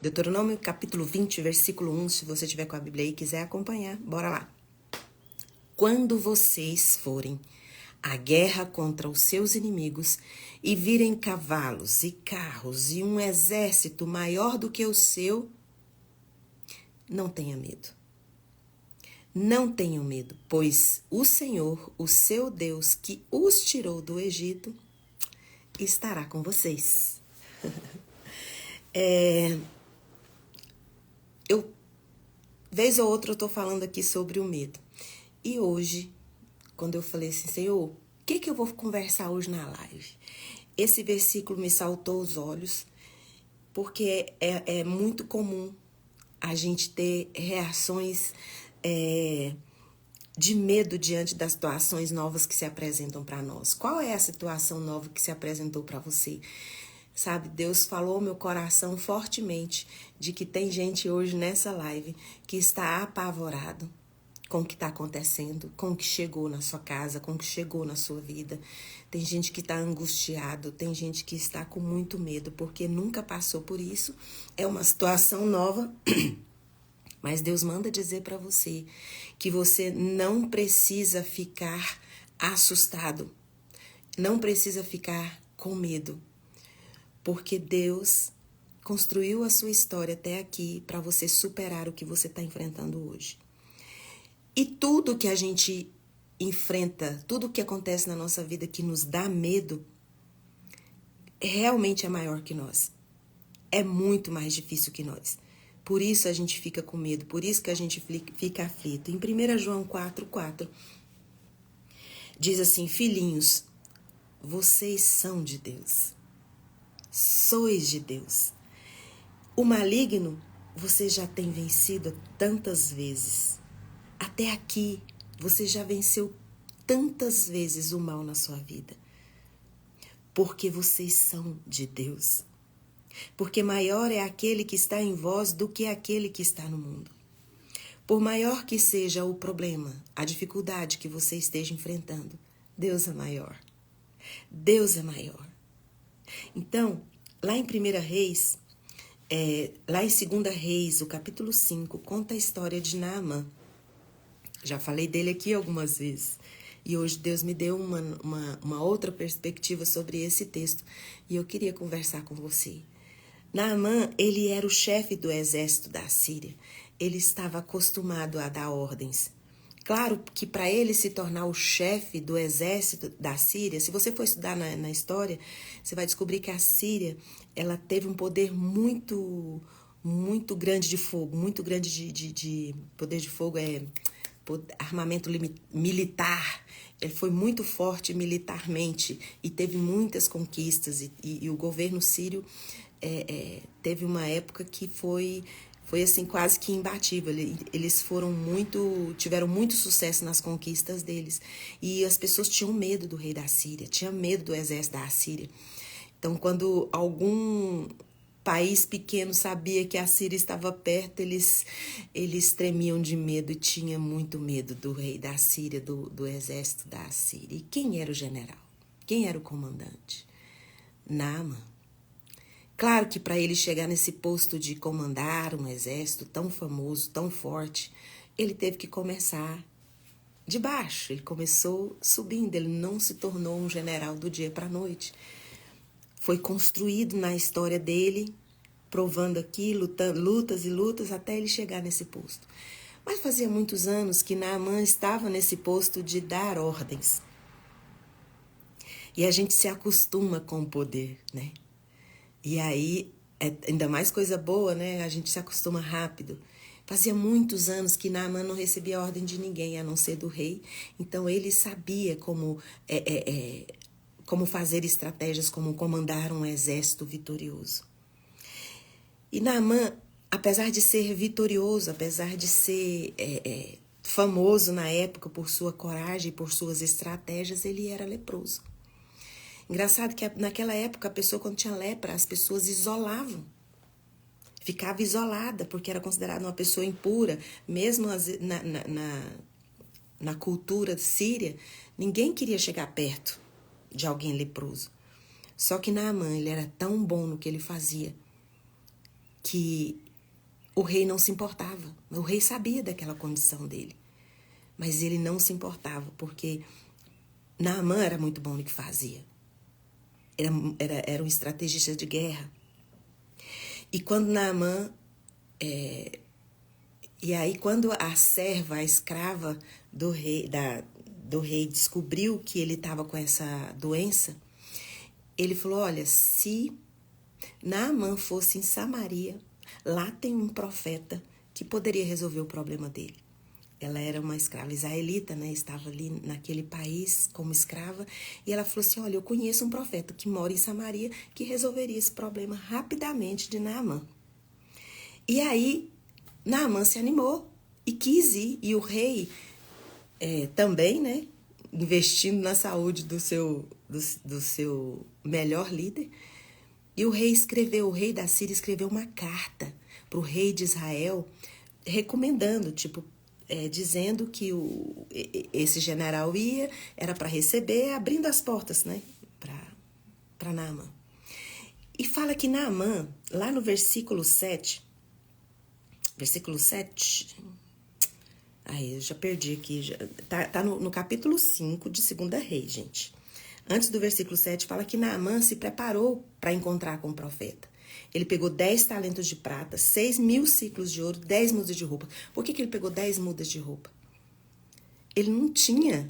Deuteronômio capítulo 20, versículo 1, se você tiver com a Bíblia aí e quiser acompanhar, bora lá. Quando vocês forem à guerra contra os seus inimigos e virem cavalos e carros e um exército maior do que o seu, não tenha medo. Não tenham medo, pois o Senhor, o seu Deus, que os tirou do Egito, estará com vocês. Vez ou outra eu tô falando aqui sobre o medo. E hoje, quando eu falei assim, Senhor, o que eu vou conversar hoje na live? Esse versículo me saltou os olhos, porque é muito comum a gente ter reações de medo diante das situações novas que se apresentam para nós. Qual é a situação nova que se apresentou para você? Sabe, Deus falou ao meu coração fortemente de que tem gente hoje nessa live que está apavorado com o que está acontecendo, com o que chegou na sua casa, com o que chegou na sua vida. Tem gente que está angustiado, tem gente que está com muito medo, porque nunca passou por isso. É uma situação nova, mas Deus manda dizer para você que você não precisa ficar assustado, não precisa ficar com medo. Porque Deus construiu a sua história até aqui para você superar o que você está enfrentando hoje. E tudo que a gente enfrenta, tudo que acontece na nossa vida que nos dá medo, realmente é maior que nós. É muito mais difícil que nós. Por isso a gente fica com medo, por isso que a gente fica aflito. Em 1 João 4,4, diz assim, filhinhos, vocês são de Deus. Sois de Deus. O maligno você já tem vencido tantas vezes. Até aqui você já venceu tantas vezes o mal na sua vida. Porque vocês são de Deus. Porque maior é aquele que está em vós do que aquele que está no mundo. Por maior que seja o problema, a dificuldade que você esteja enfrentando, Deus é maior. Deus é maior. Então, lá em 1 Reis, lá em 2 Reis, o capítulo 5, conta a história de Naamã. Já falei dele aqui algumas vezes. E hoje Deus me deu uma outra perspectiva sobre esse texto. E eu queria conversar com você. Naamã, ele era o chefe do exército da Síria. Ele estava acostumado a dar ordens. Claro que para ele se tornar o chefe do exército da Síria, se você for estudar na história, você vai descobrir que a Síria, ela teve um poder muito grande de fogo, muito grande de poder de fogo, armamento militar. Ele foi muito forte militarmente e teve muitas conquistas e o governo sírio teve uma época que foi assim quase que imbatível. Eles tiveram muito sucesso nas conquistas deles. E as pessoas tinham medo do rei da Síria, tinham medo do exército da Síria. Então, quando algum país pequeno sabia que a Síria estava perto, eles tremiam de medo e tinham muito medo do rei da Síria, do exército da Síria. E quem era o general? Quem era o comandante? Naamã. Claro que para ele chegar nesse posto de comandar um exército tão famoso, tão forte, ele teve que começar de baixo. Ele começou subindo, ele não se tornou um general do dia para a noite. Foi construído na história dele, provando aqui, lutas e lutas, até ele chegar nesse posto. Mas fazia muitos anos que Naamã estava nesse posto de dar ordens. E a gente se acostuma com o poder, né? E aí, ainda mais coisa boa, né? A gente se acostuma rápido. Fazia muitos anos que Naamã não recebia ordem de ninguém, a não ser do rei. Então, ele sabia como fazer estratégias, como comandar um exército vitorioso. E Naamã, apesar de ser vitorioso, apesar de ser famoso na época por sua coragem e por suas estratégias, ele era leproso. Engraçado que naquela época, a pessoa, quando tinha lepra, as pessoas isolavam. Ficava isolada, porque era considerada uma pessoa impura. Mesmo na cultura síria, ninguém queria chegar perto de alguém leproso. Só que Naamã, ele era tão bom no que ele fazia, que o rei não se importava. O rei sabia daquela condição dele, mas ele não se importava, porque Naamã era muito bom no que fazia. Era um estrategista de guerra. E quando Naamã... E aí, quando a serva, a escrava do rei descobriu que ele estava com essa doença, ele falou, olha, se Naamã fosse em Samaria, lá tem um profeta que poderia resolver o problema dele. Ela era uma escrava israelita, né? Estava ali naquele país como escrava. E ela falou assim, olha, eu conheço um profeta que mora em Samaria que resolveria esse problema rapidamente de Naamã. E aí, Naamã se animou e quis ir. E o rei também, né? Investindo na saúde do seu melhor líder. E o rei da Síria escreveu uma carta para o rei de Israel, recomendando, dizendo que esse general era para receber, abrindo as portas, né, para Naamã. E fala que Naamã, lá no versículo 7, eu já perdi aqui, tá no capítulo 5 de 2 Reis, gente. Antes do versículo 7, fala que Naamã se preparou para encontrar com o profeta. Ele pegou 10 talentos de prata, 6.000 ciclos de ouro, 10 mudas de roupa. Por que ele pegou 10 mudas de roupa? Ele não tinha.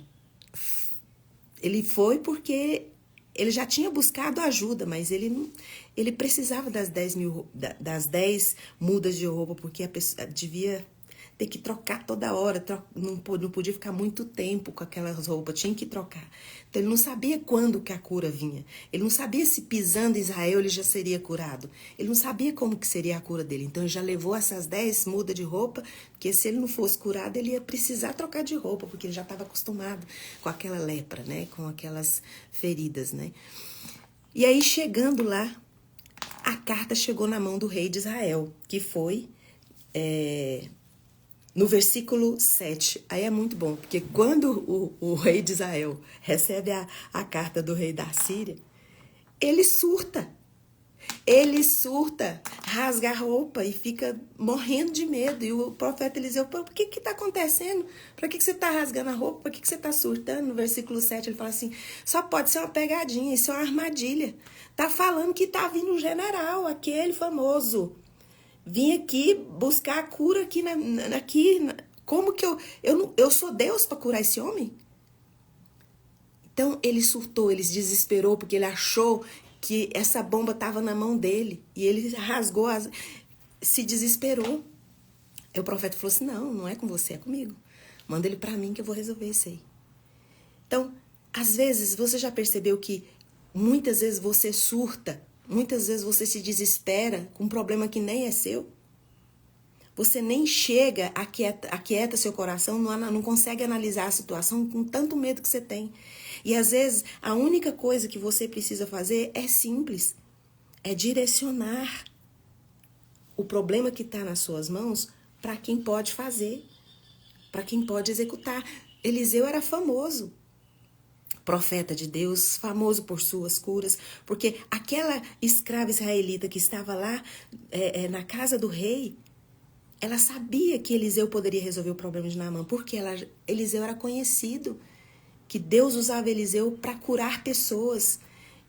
Ele foi porque ele já tinha buscado ajuda, mas ele precisava das 10 mudas de roupa, porque a pessoa devia ter que trocar toda hora, não podia ficar muito tempo com aquelas roupas, tinha que trocar. Então, ele não sabia quando que a cura vinha. Ele não sabia se pisando em Israel ele já seria curado. Ele não sabia como que seria a cura dele. Então, ele já levou essas 10 mudas de roupa, porque se ele não fosse curado, ele ia precisar trocar de roupa, porque ele já estava acostumado com aquela lepra, né? Com aquelas feridas, né? E aí, chegando lá, a carta chegou na mão do rei de Israel, que foi... no versículo 7, aí é muito bom, porque quando o rei de Israel recebe a carta do rei da Síria, ele surta, rasga a roupa e fica morrendo de medo. E o profeta Eliseu, o que está acontecendo? Para que você está rasgando a roupa? Para que você está surtando? No versículo 7 ele fala assim, só pode ser uma pegadinha, isso é uma armadilha. Tá falando que tá vindo um general, aquele famoso, vim aqui buscar a cura aqui, como que eu sou Deus para curar esse homem? Então ele surtou, ele se desesperou, porque ele achou que essa bomba estava na mão dele. E ele rasgou, se desesperou. Aí o profeta falou assim, não é com você, é comigo. Manda ele para mim que eu vou resolver isso aí. Então, às vezes, você já percebeu que muitas vezes você surta, muitas vezes você se desespera com um problema que nem é seu? Você nem chega, aquieta seu coração, não consegue analisar a situação com tanto medo que você tem. E às vezes a única coisa que você precisa fazer é simples, é direcionar o problema que está nas suas mãos para quem pode fazer, para quem pode executar. Eliseu era famoso, profeta de Deus, famoso por suas curas, porque aquela escrava israelita que estava lá na casa do rei, ela sabia que Eliseu poderia resolver o problema de Naamã, porque Eliseu era conhecido, que Deus usava Eliseu para curar pessoas.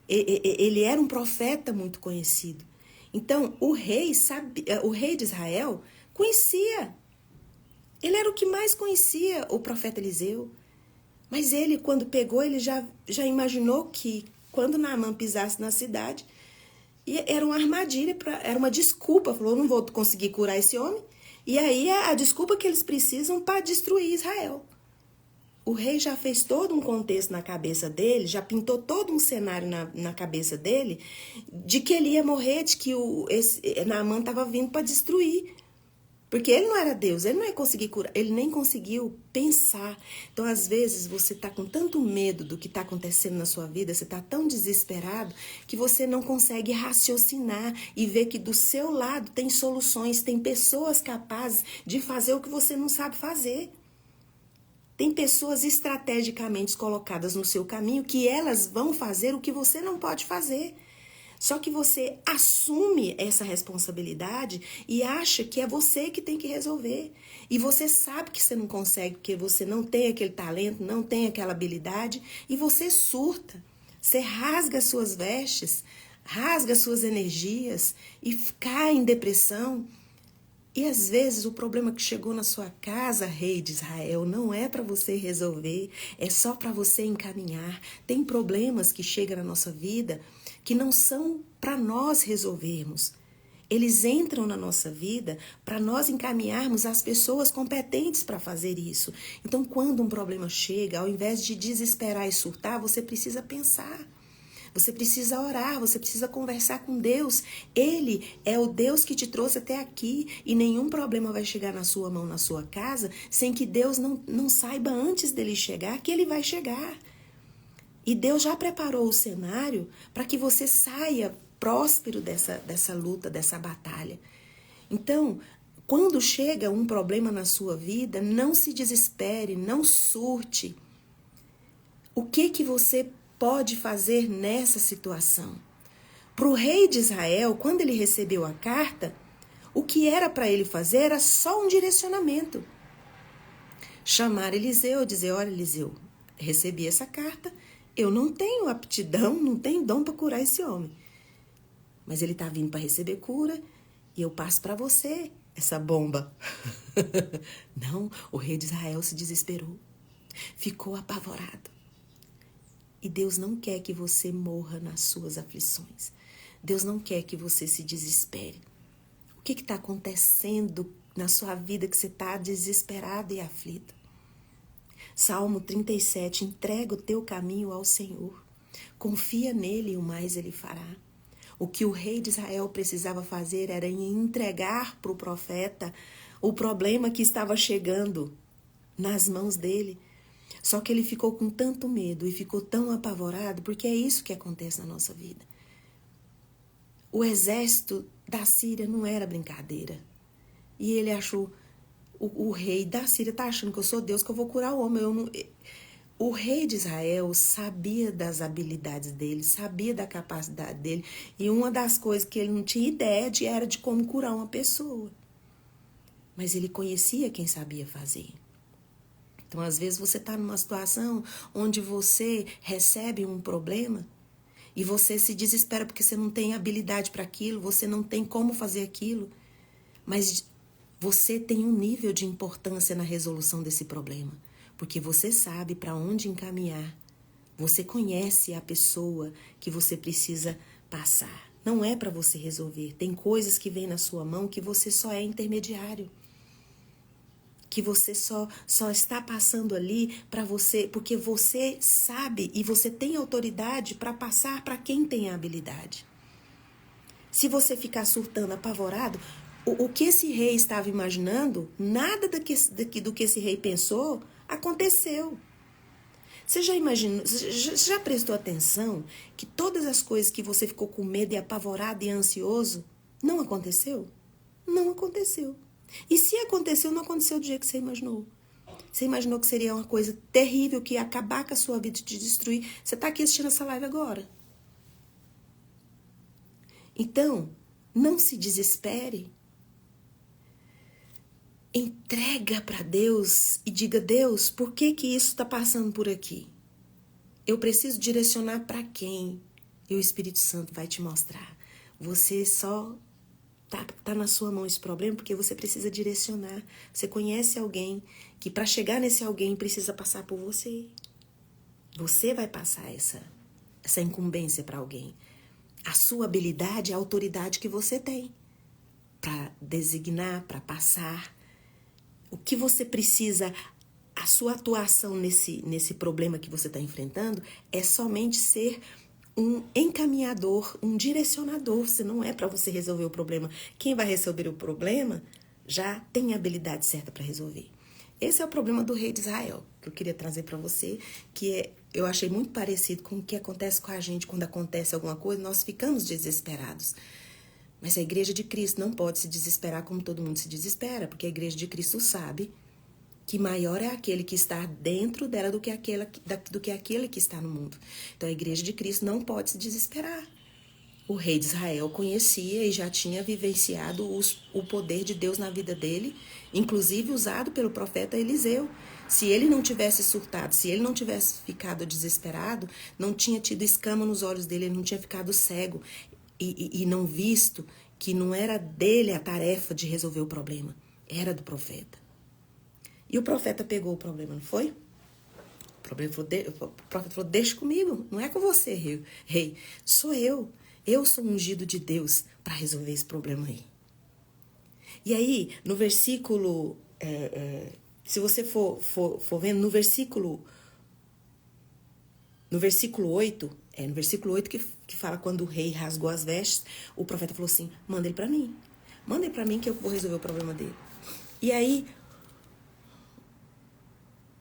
Ele era um profeta muito conhecido. Então, o rei de Israel conhecia. Ele era o que mais conhecia o profeta Eliseu. Mas ele, quando pegou, ele já imaginou que quando Naamã pisasse na cidade, era uma armadilha, era uma desculpa. Falou, não vou conseguir curar esse homem. E aí é a desculpa que eles precisam para destruir Israel. O rei já fez todo um contexto na cabeça dele, já pintou todo um cenário na cabeça dele de que ele ia morrer, de que Naamã estava vindo para destruir. Porque ele não era Deus, ele não ia conseguir curar, ele nem conseguiu pensar. Então, às vezes, você está com tanto medo do que está acontecendo na sua vida, você está tão desesperado, que você não consegue raciocinar e ver que do seu lado tem soluções, tem pessoas capazes de fazer o que você não sabe fazer. Tem pessoas estrategicamente colocadas no seu caminho que elas vão fazer o que você não pode fazer. Só que você assume essa responsabilidade e acha que é você que tem que resolver. E você sabe que você não consegue, porque você não tem aquele talento, não tem aquela habilidade, e você surta. Você rasga suas vestes, rasga suas energias e cai em depressão. E às vezes o problema que chegou na sua casa, rei de Israel, não é para você resolver, é só para você encaminhar. Tem problemas que chegam na nossa vida que não são para nós resolvermos. Eles entram na nossa vida para nós encaminharmos as pessoas competentes para fazer isso. Então, quando um problema chega, ao invés de desesperar e surtar, você precisa pensar. Você precisa orar, você precisa conversar com Deus. Ele é o Deus que te trouxe até aqui e nenhum problema vai chegar na sua mão, na sua casa, sem que Deus não saiba antes dele chegar que ele vai chegar. E Deus já preparou o cenário para que você saia próspero dessa luta, dessa batalha. Então, quando chega um problema na sua vida, não se desespere, não surte. O que você pode fazer nessa situação? Para o rei de Israel, quando ele recebeu a carta, o que era para ele fazer era só um direcionamento. Chamar Eliseu, dizer, olha Eliseu, recebi essa carta, eu não tenho aptidão, não tenho dom para curar esse homem. Mas ele está vindo para receber cura e eu passo para você essa bomba. Não, o rei de Israel se desesperou, ficou apavorado. E Deus não quer que você morra nas suas aflições. Deus não quer que você se desespere. O que está acontecendo na sua vida que você está desesperado e aflito? Salmo 37, entrega o teu caminho ao Senhor. Confia nele e o mais ele fará. O que o rei de Israel precisava fazer era entregar para o profeta o problema que estava chegando nas mãos dele. Só que ele ficou com tanto medo e ficou tão apavorado, porque é isso que acontece na nossa vida. O exército da Síria não era brincadeira. E ele achou, o rei da Síria está achando que eu sou Deus, que eu vou curar o homem. O rei de Israel sabia das habilidades dele, sabia da capacidade dele. E uma das coisas que ele não tinha ideia era de como curar uma pessoa. Mas ele conhecia quem sabia fazer. Então, às vezes, você está numa situação onde você recebe um problema e você se desespera porque você não tem habilidade para aquilo, você não tem como fazer aquilo, mas você tem um nível de importância na resolução desse problema, porque você sabe para onde encaminhar, você conhece a pessoa que você precisa passar. Não é para você resolver, tem coisas que vêm na sua mão que você só é intermediário. Que você só está passando ali para você, porque você sabe e você tem autoridade para passar para quem tem a habilidade. Se você ficar surtando, apavorado, o que esse rei estava imaginando, nada do que esse rei pensou, aconteceu. Você já imaginou, já prestou atenção que todas as coisas que você ficou com medo e apavorado e ansioso, não aconteceu? Não aconteceu. E se aconteceu, não aconteceu do jeito que você imaginou. Você imaginou que seria uma coisa terrível, que ia acabar com a sua vida, te destruir. Você está aqui assistindo essa live agora. Então, não se desespere. Entrega para Deus e diga, Deus, por que isso está passando por aqui? Eu preciso direcionar para quem? E o Espírito Santo vai te mostrar. Você só tá na sua mão esse problema porque você precisa direcionar. Você conhece alguém que para chegar nesse alguém precisa passar por você. Você vai passar essa incumbência para alguém. A sua habilidade é a autoridade que você tem para designar, para passar. O que você precisa, a sua atuação nesse problema que você está enfrentando é somente ser um encaminhador, um direcionador. Se não é para você resolver o problema, quem vai resolver o problema já tem a habilidade certa para resolver. Esse é o problema do rei de Israel, que eu queria trazer para você, eu achei muito parecido com o que acontece com a gente quando acontece alguma coisa, nós ficamos desesperados. Mas a igreja de Cristo não pode se desesperar como todo mundo se desespera, porque a igreja de Cristo sabe que maior é aquele que está dentro dela do que aquele que está no mundo. Então, a igreja de Cristo não pode se desesperar. o rei de Israel conhecia e já tinha vivenciado o poder de Deus na vida dele, inclusive usado pelo profeta Eliseu. Se ele não tivesse surtado, se ele não tivesse ficado desesperado, não tinha tido escama nos olhos dele, ele não tinha ficado cego e não visto que não era dele a tarefa de resolver o problema, era do profeta. E o profeta pegou o problema, não foi? O profeta falou, deixa comigo, não é com você, rei, sou eu. Eu sou ungido de Deus para resolver esse problema aí. E aí, no versículo, se você for vendo, no versículo 8, no versículo 8 que fala quando o rei rasgou as vestes, o profeta falou assim, manda ele para mim que eu vou resolver o problema dele. E aí,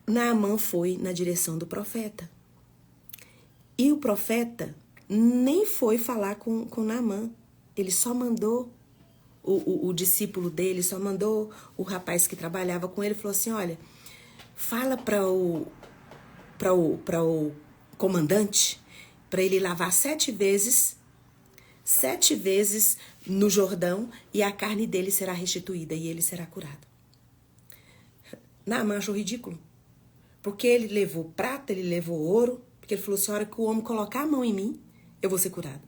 Naamã foi na direção do profeta. E o profeta nem foi falar com Naamã. Ele só mandou o discípulo dele, só mandou o rapaz que trabalhava com ele, falou assim, olha, fala para o comandante, para ele lavar 7 vezes no Jordão, e a carne dele será restituída e ele será curado. Naamã achou ridículo, porque ele levou prata, ele levou ouro, porque ele falou assim, a hora que o homem colocar a mão em mim, eu vou ser curado.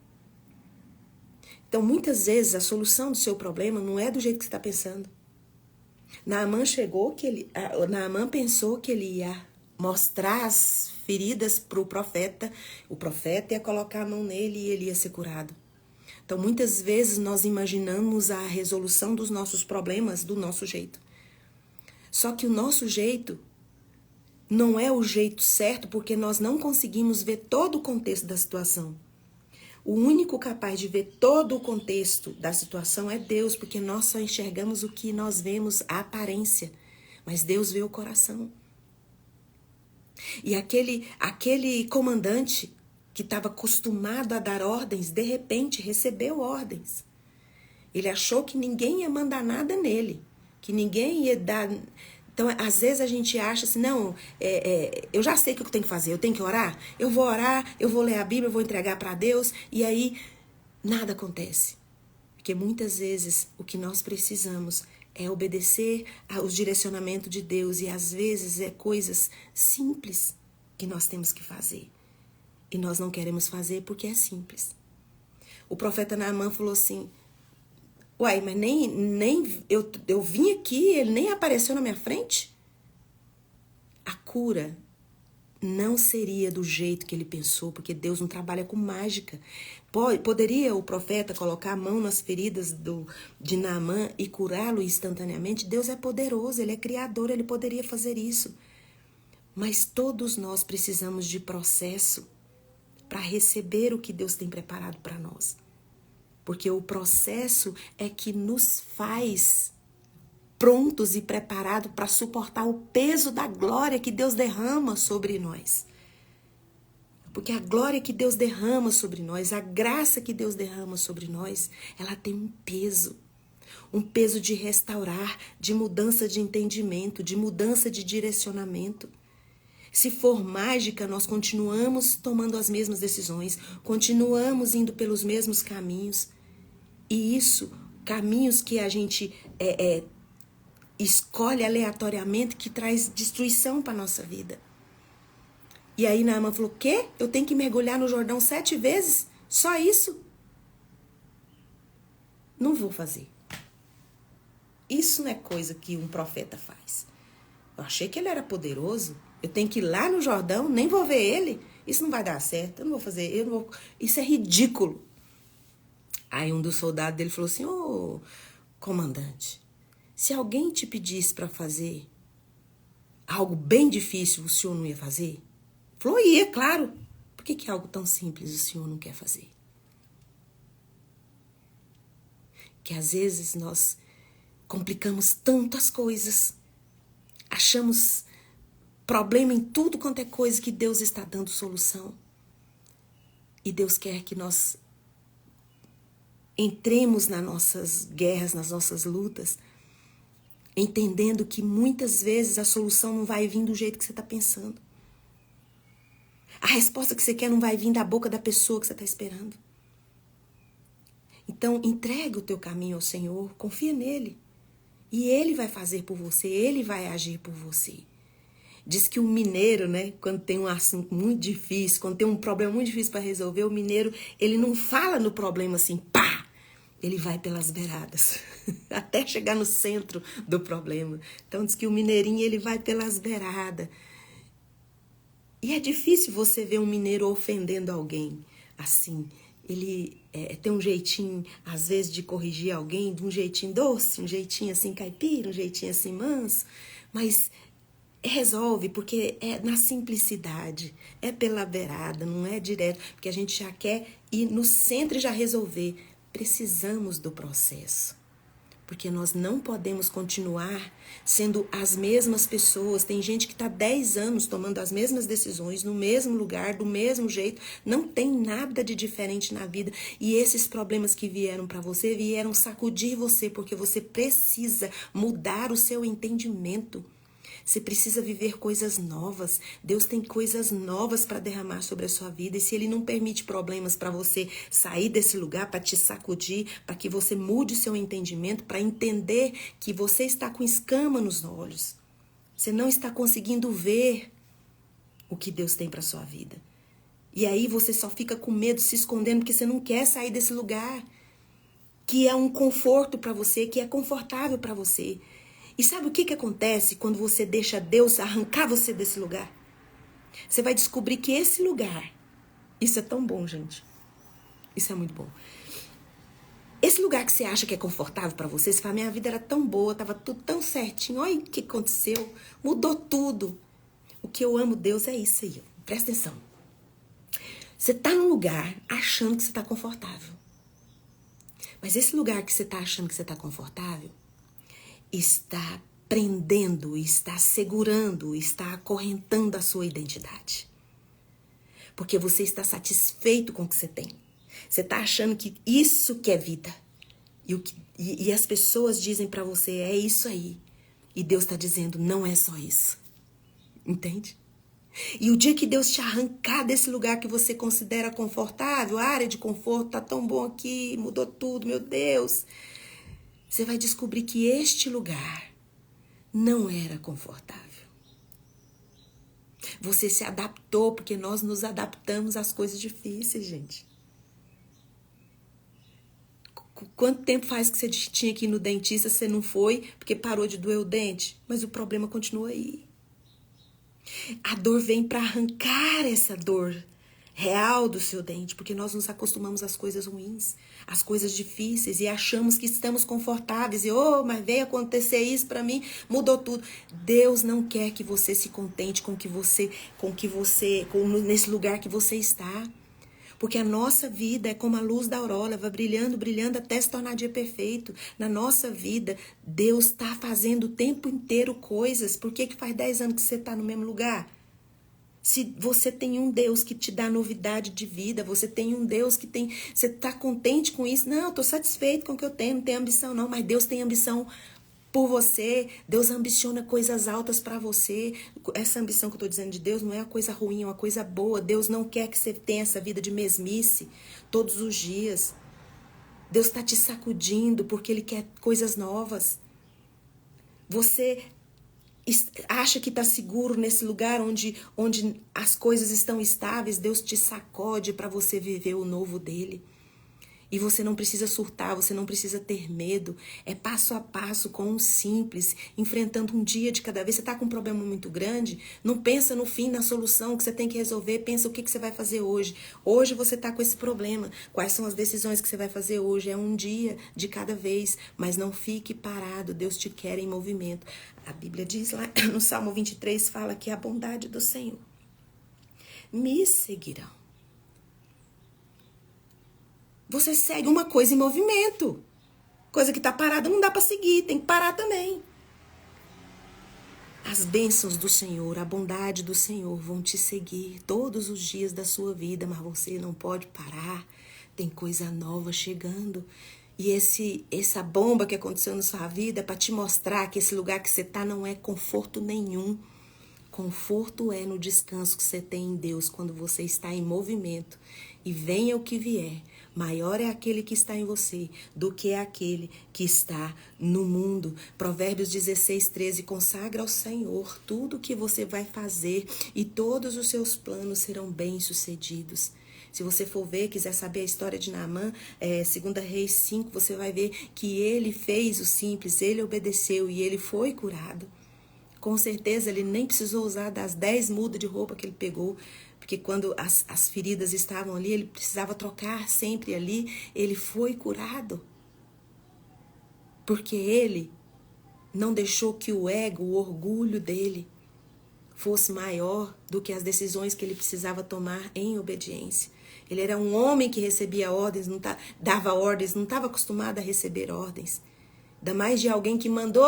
Então, muitas vezes, a solução do seu problema não é do jeito que você está pensando. Naamã pensou que ele ia mostrar as feridas para o profeta ia colocar a mão nele e ele ia ser curado. Então, muitas vezes, nós imaginamos a resolução dos nossos problemas do nosso jeito. Só que o nosso jeito não é o jeito certo, porque nós não conseguimos ver todo o contexto da situação. O único capaz de ver todo o contexto da situação é Deus, porque nós só enxergamos o que nós vemos, a aparência, mas Deus vê o coração. E aquele comandante que estava acostumado a dar ordens, de repente recebeu ordens. Ele achou que ninguém ia mandar nada nele, que ninguém ia dar... Então, às vezes a gente acha assim, não, eu já sei o que eu tenho que fazer, eu tenho que orar, eu vou orar, eu vou ler a Bíblia, eu vou entregar para Deus, e aí nada acontece. Porque muitas vezes o que nós precisamos é obedecer aos direcionamentos de Deus, e às vezes é coisas simples que nós temos que fazer. E nós não queremos fazer porque é simples. O profeta Naamã falou assim, uai, mas nem eu vim aqui, ele nem apareceu na minha frente? A cura não seria do jeito que ele pensou, porque Deus não trabalha com mágica. Poderia o profeta colocar a mão nas feridas de Naamã e curá-lo instantaneamente? Deus é poderoso, ele é criador, ele poderia fazer isso. Mas todos nós precisamos de processo para receber o que Deus tem preparado para nós. Porque o processo é que nos faz prontos e preparados para suportar o peso da glória que Deus derrama sobre nós. Porque a glória que Deus derrama sobre nós, a graça que Deus derrama sobre nós, ela tem um peso. Um peso de restaurar, de mudança de entendimento, de mudança de direcionamento. Se for mágica, nós continuamos tomando as mesmas decisões, continuamos indo pelos mesmos caminhos. E isso, caminhos que a gente escolhe aleatoriamente, que traz destruição para a nossa vida. E aí Naamã falou, o quê? Eu tenho que mergulhar no Jordão 7 vezes? Só isso? Não vou fazer. Isso não é coisa que um profeta faz. Eu achei que ele era poderoso. Eu tenho que ir lá no Jordão, nem vou ver ele. Isso não vai dar certo, eu não vou fazer, isso é ridículo. Aí um dos soldados dele falou assim, ô comandante, se alguém te pedisse para fazer algo bem difícil, o senhor não ia fazer? Falou, ia, claro. Por que algo tão simples o senhor não quer fazer? Que às vezes nós complicamos tanto as coisas, achamos problema em tudo quanto é coisa que Deus está dando solução. E Deus quer que nós entremos nas nossas guerras, nas nossas lutas, entendendo que muitas vezes a solução não vai vir do jeito que você está pensando. A resposta que você quer não vai vir da boca da pessoa que você está esperando. Então, entregue o teu caminho ao Senhor, confia nele. E ele vai fazer por você, ele vai agir por você. Diz que o mineiro, né, quando tem um assunto muito difícil, quando tem um problema muito difícil para resolver, o mineiro, ele não fala no problema assim, pá! Ele vai pelas beiradas, até chegar no centro do problema. Então, diz que o mineirinho, ele vai pelas beiradas. E é difícil você ver um mineiro ofendendo alguém assim. Ele tem um jeitinho, às vezes, de corrigir alguém, de um jeitinho doce, um jeitinho assim caipira, um jeitinho assim manso, mas resolve, porque é na simplicidade, é pela beirada, não é direto, porque a gente já quer ir no centro e já resolver. Precisamos do processo. Porque nós não podemos continuar sendo as mesmas pessoas. Tem gente que está 10 anos tomando as mesmas decisões, no mesmo lugar, do mesmo jeito. Não tem nada de diferente na vida. E esses problemas que vieram para você, vieram sacudir você, porque você precisa mudar o seu entendimento. Você precisa viver coisas novas. Deus tem coisas novas para derramar sobre a sua vida. E se Ele não permite problemas para você sair desse lugar, para te sacudir, para que você mude o seu entendimento, para entender que você está com escama nos olhos. Você não está conseguindo ver o que Deus tem para a sua vida. E aí você só fica com medo, se escondendo, porque você não quer sair desse lugar. Que é um conforto para você, que é confortável para você. E sabe o que acontece quando você deixa Deus arrancar você desse lugar? Você vai descobrir que esse lugar, isso é tão bom, gente. Isso é muito bom. Esse lugar que você acha que é confortável para você, você fala, minha vida era tão boa, tava tudo tão certinho, olha o que aconteceu, mudou tudo. O que eu amo Deus é isso aí, ó. Presta atenção. Você tá num lugar achando que você tá confortável. Mas esse lugar que você tá achando que você tá confortável, está prendendo, está segurando, está acorrentando a sua identidade. Porque você está satisfeito com o que você tem. Você está achando que isso que é vida. E as pessoas dizem para você, é isso aí. E Deus está dizendo, não é só isso. Entende? E o dia que Deus te arrancar desse lugar que você considera confortável, a área de conforto, tá tão bom aqui, mudou tudo, meu Deus. Você vai descobrir que este lugar não era confortável. Você se adaptou, porque nós nos adaptamos às coisas difíceis, gente. Quanto tempo faz que você tinha que ir no dentista, você não foi, porque parou de doer o dente? Mas o problema continua aí. A dor vem para arrancar essa dor real do seu dente, porque nós nos acostumamos às coisas ruins, às coisas difíceis e achamos que estamos confortáveis e mas veio acontecer isso para mim, mudou tudo. Deus não quer que você se contente nesse lugar que você está. Porque a nossa vida é como a luz da aurora, vai brilhando, brilhando até se tornar dia perfeito. Na nossa vida, Deus está fazendo o tempo inteiro coisas. Por que faz 10 anos que você está no mesmo lugar? Se você tem um Deus que te dá novidade de vida, você tem um Deus que tem... Você está contente com isso? Não, eu estou satisfeito com o que eu tenho, não tenho ambição não, mas Deus tem ambição por você. Deus ambiciona coisas altas para você. Essa ambição que eu estou dizendo de Deus não é uma coisa ruim, é uma coisa boa. Deus não quer que você tenha essa vida de mesmice todos os dias. Deus está te sacudindo porque Ele quer coisas novas. Você acha que está seguro nesse lugar onde as coisas estão estáveis, Deus te sacode para você viver o novo dele. E você não precisa surtar, você não precisa ter medo. É passo a passo, com um simples, enfrentando um dia de cada vez. Você está com um problema muito grande, não pensa no fim, na solução que você tem que resolver. Pensa o que você vai fazer hoje. Hoje você está com esse problema. Quais são as decisões que você vai fazer hoje? É um dia de cada vez, mas não fique parado. Deus te quer em movimento. A Bíblia diz lá no Salmo 23, fala que a bondade do Senhor me seguirão. Você segue uma coisa em movimento. Coisa que está parada não dá para seguir, tem que parar também. As bênçãos do Senhor, a bondade do Senhor vão te seguir todos os dias da sua vida, mas você não pode parar. Tem coisa nova chegando. E essa bomba que aconteceu na sua vida é para te mostrar que esse lugar que você está não é conforto nenhum. Conforto é no descanso que você tem em Deus quando você está em movimento. E venha o que vier, Maior é aquele que está em você do que aquele que está no mundo. Provérbios 16:13. Consagra ao Senhor tudo o que você vai fazer e todos os seus planos serão bem-sucedidos. Se você for ver, quiser saber a história de Naamã, 2 Reis 5, você vai ver que ele fez o simples, ele obedeceu e ele foi curado. Com certeza ele nem precisou usar das 10 mudas de roupa que ele pegou, porque quando as feridas estavam ali, ele precisava trocar sempre ali, ele foi curado. Porque ele não deixou que o ego, o orgulho dele, fosse maior do que as decisões que ele precisava tomar em obediência. Ele era um homem que recebia ordens, dava ordens, não estava acostumado a receber ordens. Ainda mais de alguém que mandou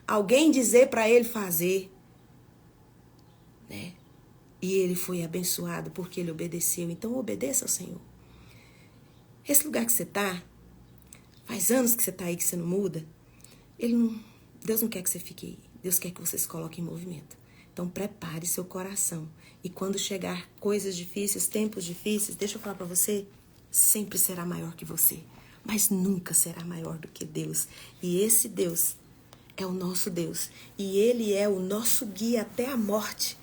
alguém dizer para ele fazer, né? E ele foi abençoado porque ele obedeceu. Então obedeça ao Senhor. Esse lugar que você está, faz anos que você está aí que você não muda, Deus não quer que você fique aí. Deus quer que você se coloque em movimento. Então prepare seu coração. E quando chegar coisas difíceis, tempos difíceis, deixa eu falar para você, sempre será maior que você. Mas nunca será maior do que Deus. E esse Deus é o nosso Deus. E Ele é o nosso guia até a morte.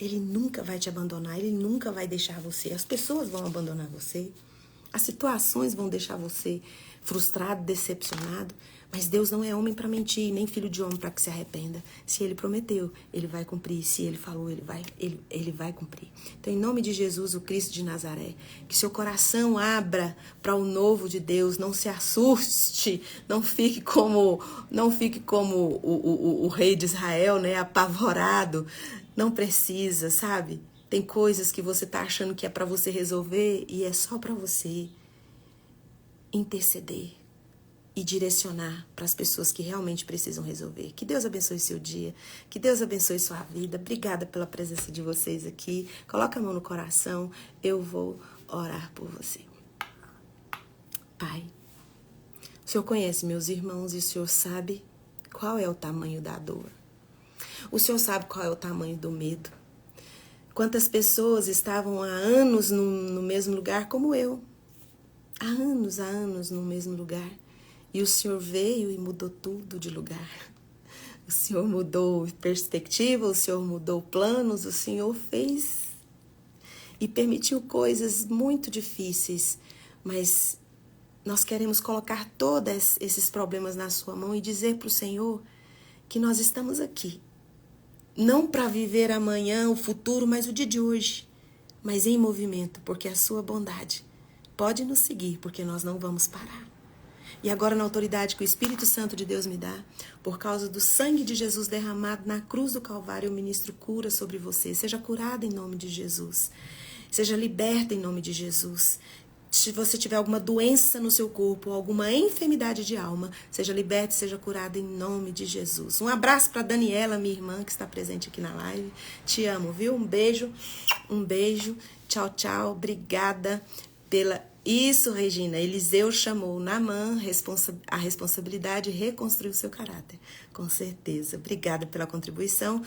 Ele nunca vai te abandonar, Ele nunca vai deixar você. As pessoas vão abandonar você, as situações vão deixar você frustrado, decepcionado, mas Deus não é homem para mentir, nem filho de homem para que se arrependa. Se Ele prometeu, Ele vai cumprir. Se Ele falou, Ele vai cumprir. Então, em nome de Jesus, o Cristo de Nazaré, que seu coração abra para o novo de Deus, não se assuste, não fique como o rei de Israel, né, apavorado. Não precisa, sabe? Tem coisas que você tá achando que é para você resolver e é só para você interceder e direcionar para as pessoas que realmente precisam resolver. Que Deus abençoe seu dia, que Deus abençoe sua vida. Obrigada pela presença de vocês aqui. Coloca a mão no coração, eu vou orar por você. Pai, o Senhor conhece meus irmãos e o Senhor sabe qual é o tamanho da dor. O Senhor sabe qual é o tamanho do medo. Quantas pessoas estavam há anos no mesmo lugar como eu. Há anos no mesmo lugar. E o Senhor veio e mudou tudo de lugar. O Senhor mudou perspectiva, o Senhor mudou planos, o Senhor fez e permitiu coisas muito difíceis. Mas nós queremos colocar todos esses problemas na sua mão e dizer para o Senhor que nós estamos aqui. Não para viver amanhã, o futuro, mas o dia de hoje. Mas em movimento, porque a sua bondade pode nos seguir, porque nós não vamos parar. E agora, na autoridade que o Espírito Santo de Deus me dá, por causa do sangue de Jesus derramado na cruz do Calvário, eu ministro cura sobre você. Seja curada em nome de Jesus. Seja liberta em nome de Jesus. Se você tiver alguma doença no seu corpo, alguma enfermidade de alma, seja liberta, seja curada em nome de Jesus. Um abraço para Daniela, minha irmã, que está presente aqui na live. Te amo, viu? Um beijo. Tchau, tchau. Obrigada pela... Isso, Regina. Eliseu chamou Naamã a responsabilidade de reconstruir o seu caráter. Com certeza. Obrigada pela contribuição.